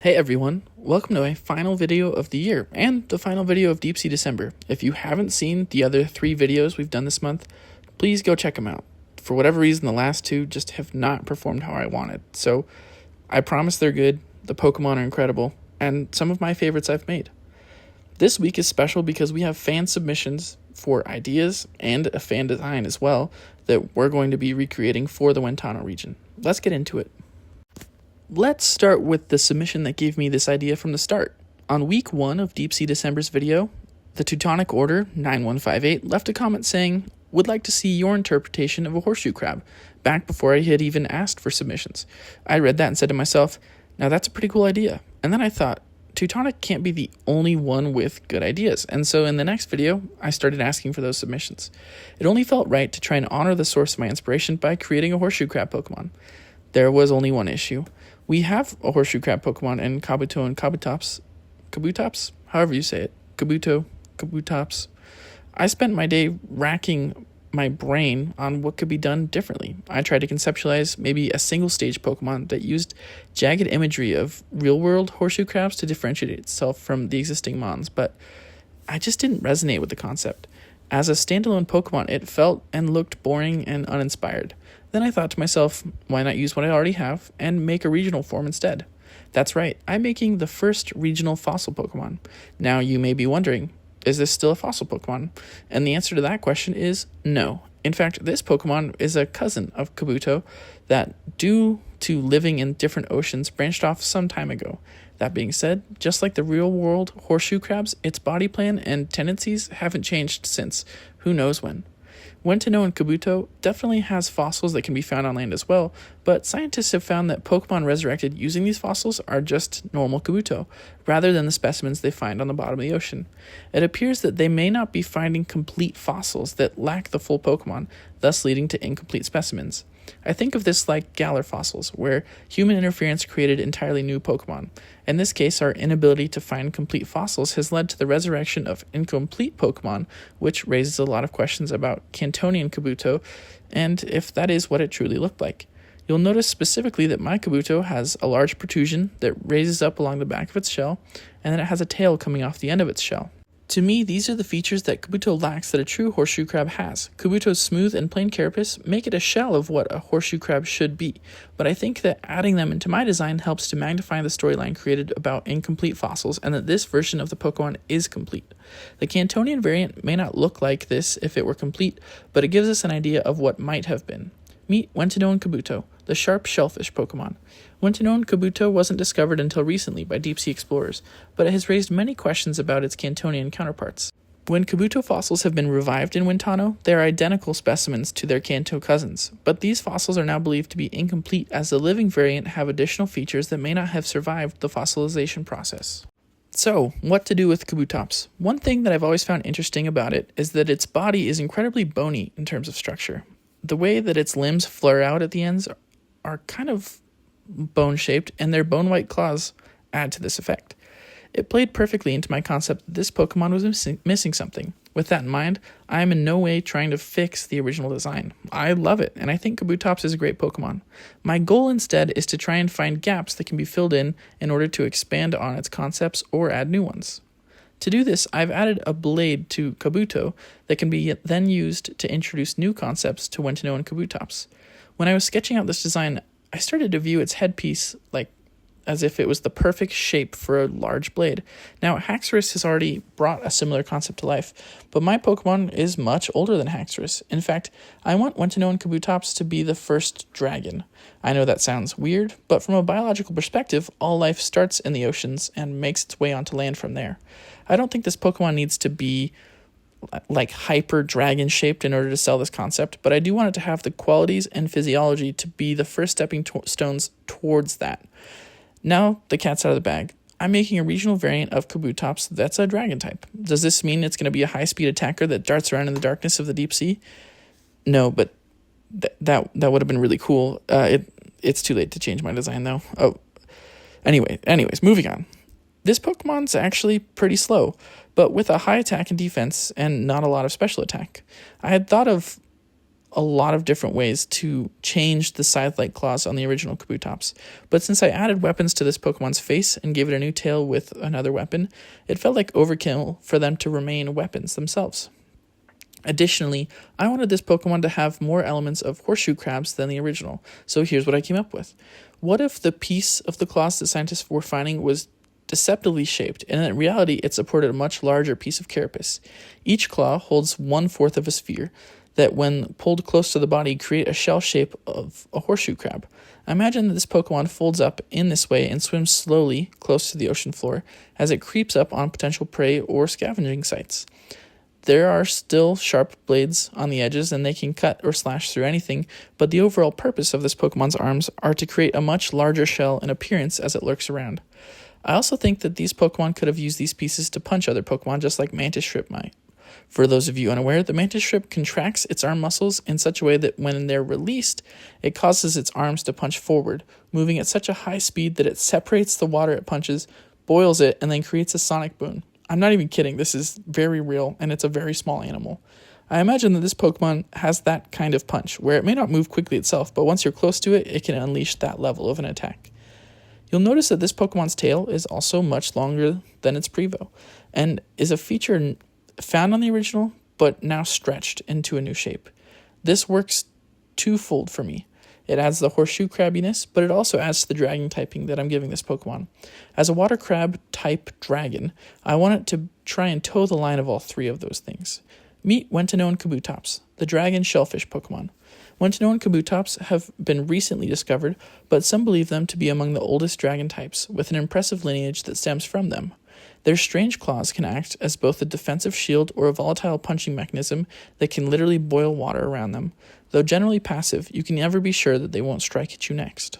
Hey everyone, welcome to my final video of the year and the final video of Deep Sea December. If you haven't seen the other 3 videos we've done this month, please go check them out. For whatever reason, the last 2 just have not performed how I wanted. So I promise they're good, the Pokemon are incredible, and some of my favorites I've made. This week is special because we have fan submissions for ideas and a fan design as well that we're going to be recreating for the Wentano region. Let's get into it. Let's start with the submission that gave me this idea from the start. On week 1 of Deep Sea December's video, the Teutonic Order 9158 left a comment saying, "Would like to see your interpretation of a horseshoe crab," back before I had even asked for submissions. I read that and said to myself, now that's a pretty cool idea. And then I thought, Teutonic can't be the only one with good ideas. And so in the next video, I started asking for those submissions. It only felt right to try and honor the source of my inspiration by creating a horseshoe crab Pokemon. There was only one issue. We have a horseshoe crab Pokemon in Kabuto and Kabutops, however you say it. Kabutops. I spent my day racking my brain on what could be done differently. I tried to conceptualize maybe a single stage Pokemon that used jagged imagery of real world horseshoe crabs to differentiate itself from the existing Mons, but I just didn't resonate with the concept. As a standalone Pokemon, it felt and looked boring and uninspired. Then I thought to myself, why not use what I already have and make a regional form instead? That's right, I'm making the first regional fossil Pokemon. Now you may be wondering, is this still a fossil Pokemon? And the answer to that question is no. In fact, this Pokemon is a cousin of Kabuto that, due to living in different oceans, branched off some time ago. That being said, just like the real-world horseshoe crabs, its body plan and tendencies haven't changed since who knows when. Wentano and Kabuto definitely has fossils that can be found on land as well, but scientists have found that Pokemon resurrected using these fossils are just normal Kabuto, rather than the specimens they find on the bottom of the ocean. It appears that they may not be finding complete fossils that lack the full Pokemon, thus leading to incomplete specimens. I think of this like Galar fossils, where human interference created entirely new Pokemon. In this case, our inability to find complete fossils has led to the resurrection of incomplete Pokemon, which raises a lot of questions about Cantonian Kabuto, and if that is what it truly looked like. You'll notice specifically that my Kabuto has a large protrusion that raises up along the back of its shell, and then it has a tail coming off the end of its shell. To me, these are the features that Kabuto lacks that a true horseshoe crab has. Kabuto's smooth and plain carapace make it a shell of what a horseshoe crab should be, but I think that adding them into my design helps to magnify the storyline created about incomplete fossils, and that this version of the Pokemon is complete. The Cantonian variant may not look like this if it were complete, but it gives us an idea of what might have been. Meet Wentano and Kabuto, the sharp shellfish Pokemon. Wentano and Kabuto wasn't discovered until recently by deep-sea explorers, but it has raised many questions about its Cantonian counterparts. When Kabuto fossils have been revived in Wentano, they are identical specimens to their Kanto cousins, but these fossils are now believed to be incomplete as the living variant have additional features that may not have survived the fossilization process. So, what to do with Kabutops? One thing that I've always found interesting about it is that its body is incredibly bony in terms of structure. The way that its limbs flare out at the ends are kind of bone-shaped, and their bone-white claws add to this effect. It played perfectly into my concept that this Pokemon was missing something. With that in mind, I am in no way trying to fix the original design. I love it, and I think Kabutops is a great Pokemon. My goal instead is to try and find gaps that can be filled in order to expand on its concepts or add new ones. To do this, I've added a blade to Kabuto that can be then used to introduce new concepts to Wentano and Kabutops. When I was sketching out this design, I started to view its headpiece as if it was the perfect shape for a large blade. Now, Haxorus has already brought a similar concept to life, but my Pokemon is much older than Haxorus. In fact, I want Wentano and Kabutops to be the first dragon. I know that sounds weird, but from a biological perspective, all life starts in the oceans and makes its way onto land from there. I don't think this Pokemon needs to be like hyper dragon shaped in order to sell this concept, but I do want it to have the qualities and physiology to be the first stepping stones towards that. Now the cat's out of the bag. I'm making a regional variant of Kabutops that's a dragon type. Does this mean it's going to be a high-speed attacker that darts around in the darkness of the deep sea? No, but that would have been really cool. It's too late to change my design though. Anyways, moving on. This Pokemon's actually pretty slow, but with a high attack and defense and not a lot of special attack. I had thought of a lot of different ways to change the scythe-like claws on the original Kabutops, but since I added weapons to this Pokemon's face and gave it a new tail with another weapon, it felt like overkill for them to remain weapons themselves. Additionally, I wanted this Pokemon to have more elements of horseshoe crabs than the original, so here's what I came up with. What if the piece of the claws that scientists were finding was deceptively shaped, and in reality it supported a much larger piece of carapace? Each claw holds 1/4 of a sphere that, when pulled close to the body, create a shell shape of a horseshoe crab. I imagine that this Pokemon folds up in this way and swims slowly close to the ocean floor as it creeps up on potential prey or scavenging sites. There are still sharp blades on the edges, and they can cut or slash through anything, but the overall purpose of this Pokemon's arms are to create a much larger shell in appearance as it lurks around. I also think that these Pokemon could have used these pieces to punch other Pokemon just like Mantis Shrimp might. For those of you unaware, the Mantis Shrimp contracts its arm muscles in such a way that when they're released, it causes its arms to punch forward, moving at such a high speed that it separates the water it punches, boils it, and then creates a sonic boom. I'm not even kidding, this is very real, and it's a very small animal. I imagine that this Pokemon has that kind of punch, where it may not move quickly itself, but once you're close to it, it can unleash that level of an attack. You'll notice that this Pokemon's tail is also much longer than its Prevo, and is a feature found on the original, but now stretched into a new shape. This works twofold for me. It adds the horseshoe crabbiness, but it also adds to the dragon typing that I'm giving this Pokemon. As a water crab type dragon, I want it to try and toe the line of all three of those things. Meet Wentano Kabutops, the dragon shellfish Pokemon. Wentano Kabutops have been recently discovered, but some believe them to be among the oldest dragon types, with an impressive lineage that stems from them. Their strange claws can act as both a defensive shield or a volatile punching mechanism that can literally boil water around them. Though generally passive, you can never be sure that they won't strike at you next.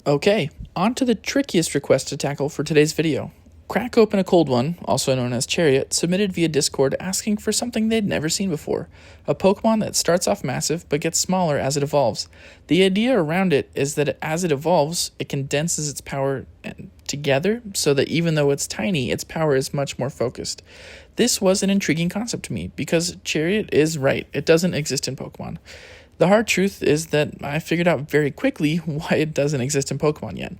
Okay, on to the trickiest request to tackle for today's video. Crack Open a Cold One, also known as Chariot, submitted via Discord asking for something they'd never seen before. A Pokemon that starts off massive but gets smaller as it evolves. The idea around it is that as it evolves, it condenses its power together so that even though it's tiny, its power is much more focused. This was an intriguing concept to me because Chariot is right. It doesn't exist in Pokemon. The hard truth is that I figured out very quickly why it doesn't exist in Pokemon yet.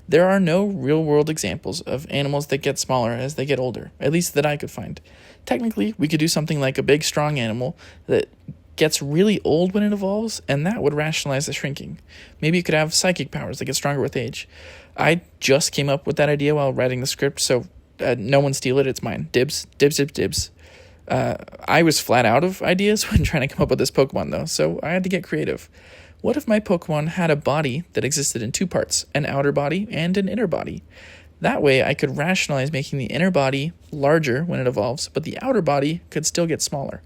There are no real-world examples of animals that get smaller as they get older, at least that I could find. Technically, we could do something like a big, strong animal that gets really old when it evolves, and that would rationalize the shrinking. Maybe you could have psychic powers that get stronger with age. I just came up with that idea while writing the script, so no one steal it, it's mine. Dibs, dibs, dibs, dibs. I was flat out of ideas when trying to come up with this Pokemon, though, so I had to get creative. What if my Pokemon had a body that existed in two parts, an outer body and an inner body? That way, I could rationalize making the inner body larger when it evolves, but the outer body could still get smaller.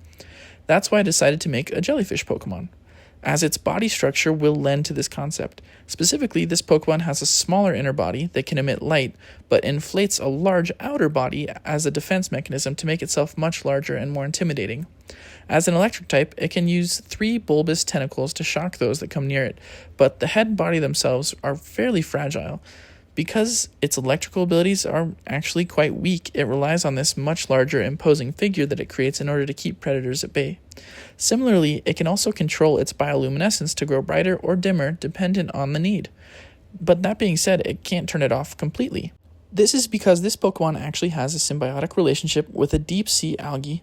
That's why I decided to make a jellyfish Pokemon, as its body structure will lend to this concept. Specifically, this Pokemon has a smaller inner body that can emit light, but inflates a large outer body as a defense mechanism to make itself much larger and more intimidating. As an electric type, it can use 3 bulbous tentacles to shock those that come near it, but the head and body themselves are fairly fragile. Because its electrical abilities are actually quite weak, it relies on this much larger, imposing figure that it creates in order to keep predators at bay. Similarly, it can also control its bioluminescence to grow brighter or dimmer dependent on the need. But that being said, it can't turn it off completely. This is because this Pokemon actually has a symbiotic relationship with a deep-sea algae,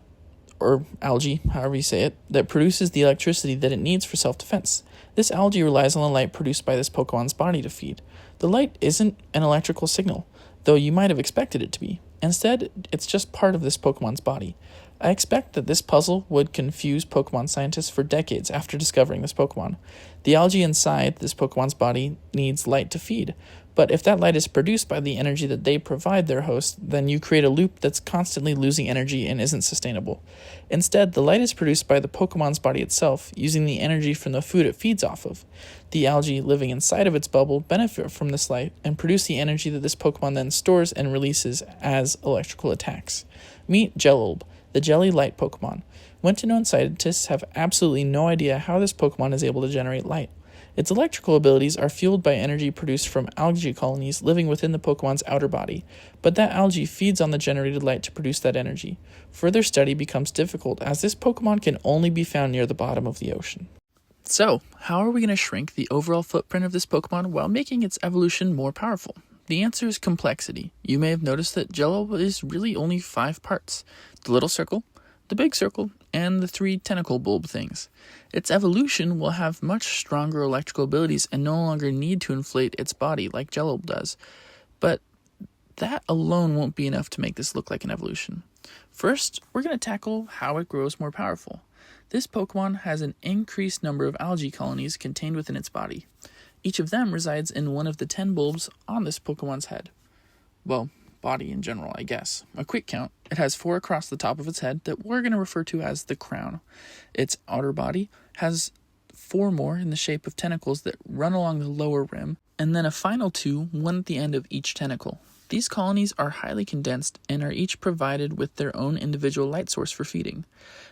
or algae, however you say it, that produces the electricity that it needs for self-defense. This algae relies on the light produced by this Pokemon's body to feed. The light isn't an electrical signal, though you might have expected it to be. Instead, it's just part of this Pokemon's body. I expect that this puzzle would confuse Pokemon scientists for decades after discovering this Pokemon. The algae inside this Pokemon's body needs light to feed, but if that light is produced by the energy that they provide their host, then you create a loop that's constantly losing energy and isn't sustainable. Instead, the light is produced by the Pokemon's body itself, using the energy from the food it feeds off of. The algae living inside of its bubble benefit from this light and produce the energy that this Pokemon then stores and releases as electrical attacks. Meet Jellyfish, the jelly light Pokemon. Wentano scientists have absolutely no idea how this Pokemon is able to generate light. Its electrical abilities are fueled by energy produced from algae colonies living within the Pokemon's outer body, but that algae feeds on the generated light to produce that energy. Further study becomes difficult as this Pokemon can only be found near the bottom of the ocean. So, how are we going to shrink the overall footprint of this Pokemon while making its evolution more powerful? The answer is complexity. You may have noticed that Jello is really only 5 parts: the little circle, the big circle, and the 3 tentacle bulb things. Its evolution will have much stronger electrical abilities and no longer need to inflate its body like Jello does. But that alone won't be enough to make this look like an evolution. First, we're going to tackle how it grows more powerful. This Pokemon has an increased number of algae colonies contained within its body. Each of them resides in one of the 10 bulbs on this Pokemon's head. Well, body in general, I guess. A quick count: it has 4 across the top of its head that we're going to refer to as the crown. Its outer body has 4 more in the shape of tentacles that run along the lower rim, and then a final 2, one at the end of each tentacle. These colonies are highly condensed and are each provided with their own individual light source for feeding.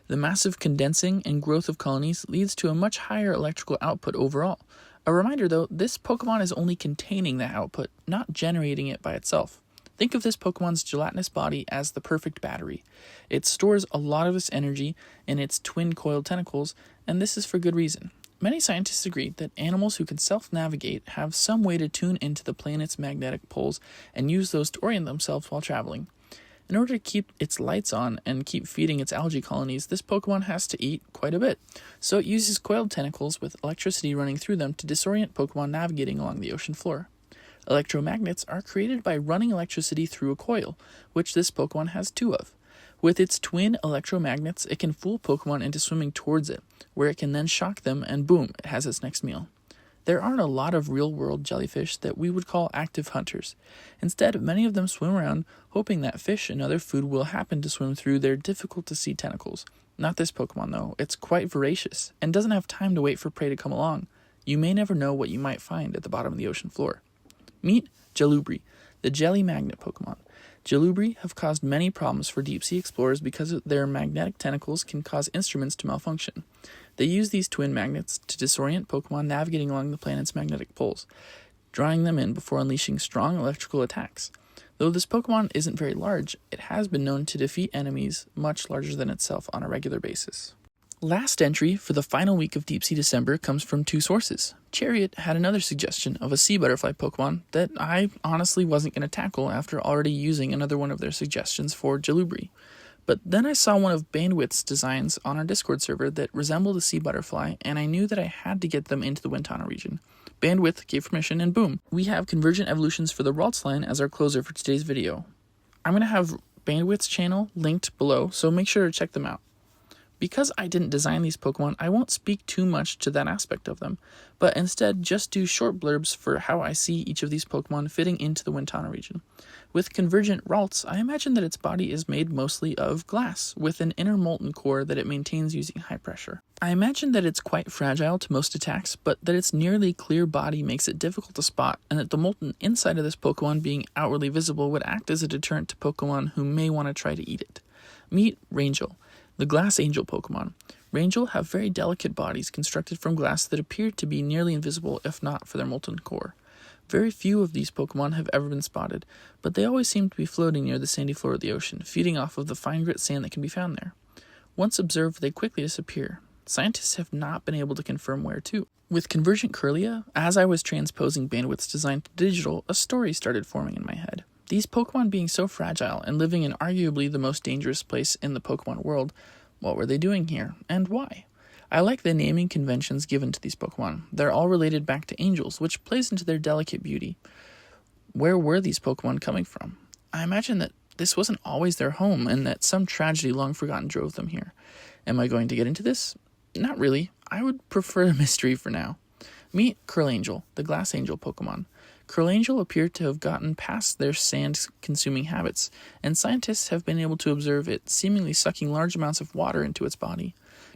The massive condensing and growth of colonies leads to a much higher electrical output overall. A reminder though, this Pokemon is only containing that output, not generating it by itself. Think of this Pokemon's gelatinous body as the perfect battery. It stores a lot of its energy in its twin-coiled tentacles, and this is for good reason. Many scientists agree that animals who can self-navigate have some way to tune into the planet's magnetic poles and use those to orient themselves while traveling. In order to keep its lights on and keep feeding its algae colonies, this Pokemon has to eat quite a bit, so it uses coiled tentacles with electricity running through them to disorient Pokemon navigating along the ocean floor. Electromagnets are created by running electricity through a coil, which this Pokemon has 2 of. With its twin electromagnets, it can fool Pokemon into swimming towards it, where it can then shock them and boom, it has its next meal. There aren't a lot of real-world jellyfish that we would call active hunters. Instead, many of them swim around hoping that fish and other food will happen to swim through their difficult-to-see tentacles. Not this Pokemon, though. It's quite voracious and doesn't have time to wait for prey to come along. You may never know what you might find at the bottom of the ocean floor. Meet Jelubri, the jelly magnet Pokemon. Jelubri have caused many problems for deep-sea explorers because their magnetic tentacles can cause instruments to malfunction. They use these twin magnets to disorient Pokemon navigating along the planet's magnetic poles, drawing them in before unleashing strong electrical attacks. Though this Pokemon isn't very large, it has been known to defeat enemies much larger than itself on a regular basis. Last entry for the final week of Deep Sea December comes from 2 sources. Chariot had another suggestion of a sea butterfly Pokemon that I honestly wasn't going to tackle after already using another one of their suggestions for Jelubri. But then I saw one of Bandwidth's designs on our Discord server that resembled a sea butterfly, and I knew that I had to get them into the Wintana region. Bandwidth gave permission, and boom, we have convergent evolutions for the Ralts line as our closer for today's video. I'm going to have Bandwidth's channel linked below, so make sure to check them out. Because I didn't design these Pokemon, I won't speak too much to that aspect of them, but instead just do short blurbs for how I see each of these Pokemon fitting into the Wintana region. With convergent Ralts, I imagine that its body is made mostly of glass, with an inner molten core that it maintains using high pressure. I imagine that it's quite fragile to most attacks, but that its nearly clear body makes it difficult to spot, and that the molten inside of this Pokemon being outwardly visible would act as a deterrent to Pokemon who may want to try to eat it. Meet Rangel, the glass angel Pokemon. Rangel have very delicate bodies constructed from glass that appear to be nearly invisible if not for their molten core. Very few of these Pokemon have ever been spotted, but they always seem to be floating near the sandy floor of the ocean, feeding off of the fine grit sand that can be found there. Once observed, they quickly disappear. Scientists have not been able to confirm where to. With Convergent Kirlia, as I was transposing Bandwidth's design to digital, a story started forming in my head. These Pokemon being so fragile and living in arguably the most dangerous place in the Pokemon world, what were they doing here, and why? I like the naming conventions given to these Pokemon. They're all related back to angels, which plays into their delicate beauty. Where were these Pokemon coming from? I imagine that this wasn't always their home, and that some tragedy long forgotten drove them here. Am I going to get into this? Not really. I would prefer a mystery for now. Meet Curlangel, the glass angel Pokemon. Curlangel appear to have gotten past their sand-consuming habits, and scientists have been able to observe it seemingly sucking large amounts of water into its body.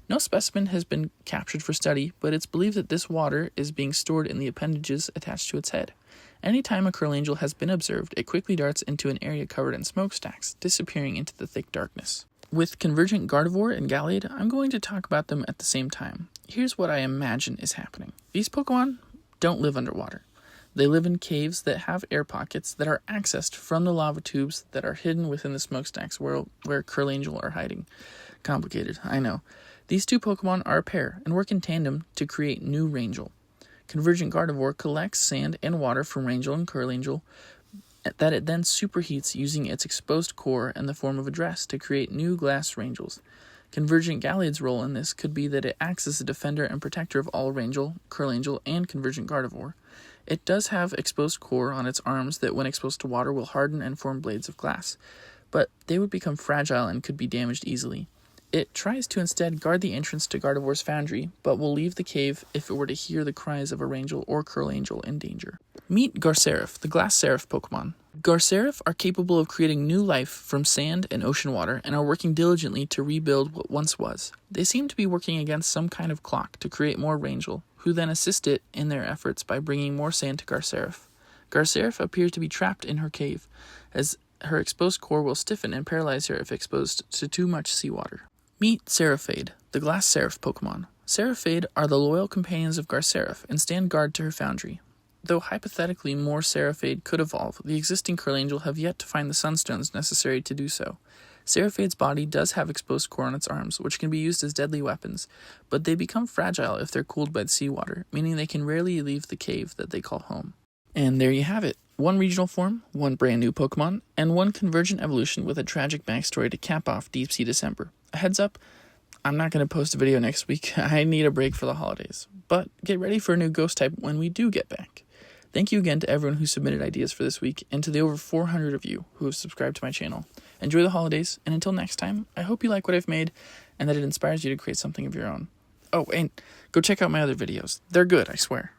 No specimen has been captured for study, but it's believed that this water is being stored in the appendages attached to its head. Anytime a Curlangel has been observed, it quickly darts into an area covered in smokestacks, disappearing into the thick darkness. With Convergent Gardevoir and Gallade, I'm going to talk about them at the same time. Here's what I imagine is happening. These Pokemon don't live underwater. They live in caves that have air pockets that are accessed from the lava tubes that are hidden within the smokestacks where Curlangel are hiding. Complicated, I know. These two Pokemon are a pair and work in tandem to create new Rangel. Convergent Gardevoir collects sand and water from Rangel and Curlangel that it then superheats using its exposed core in the form of a dress to create new glass Rangels. Convergent Gallade role in this could be that it acts as a defender and protector of all Rangel, Curlangel, and Convergent Gardevoir. It does have exposed core on its arms that when exposed to water will harden and form blades of glass, but they would become fragile and could be damaged easily. It tries to instead guard the entrance to Gardevoir's foundry, but will leave the cave if it were to hear the cries of a Rangel or Curlangel in danger. Meet Garcerif, the Glass Seraph Pokemon. Garcerif are capable of creating new life from sand and ocean water and are working diligently to rebuild what once was. They seem to be working against some kind of clock to create more Rangel, who then assist it in their efforts by bringing more sand to Garcerif. Garcerif appears to be trapped in her cave, as her exposed core will stiffen and paralyze her if exposed to too much seawater. Meet Seraphade, the Glass Seraph Pokemon. Seraphade are the loyal companions of Garcerif and stand guard to her foundry. Though hypothetically more Seraphade could evolve, the existing Curlangel have yet to find the sunstones necessary to do so. Seraphade's body does have exposed core on its arms, which can be used as deadly weapons, but they become fragile if they're cooled by the seawater, meaning they can rarely leave the cave that they call home. And there you have it. One regional form, one brand new Pokemon, and one convergent evolution with a tragic backstory to cap off Deep Sea December. A heads up, I'm not going to post a video next week. I need a break for the holidays. But get ready for a new ghost type when we do get back. Thank you again to everyone who submitted ideas for this week, and to the over 400 of you who have subscribed to my channel. Enjoy the holidays, and until next time, I hope you like what I've made, and that it inspires you to create something of your own. Oh, and go check out my other videos. They're good, I swear.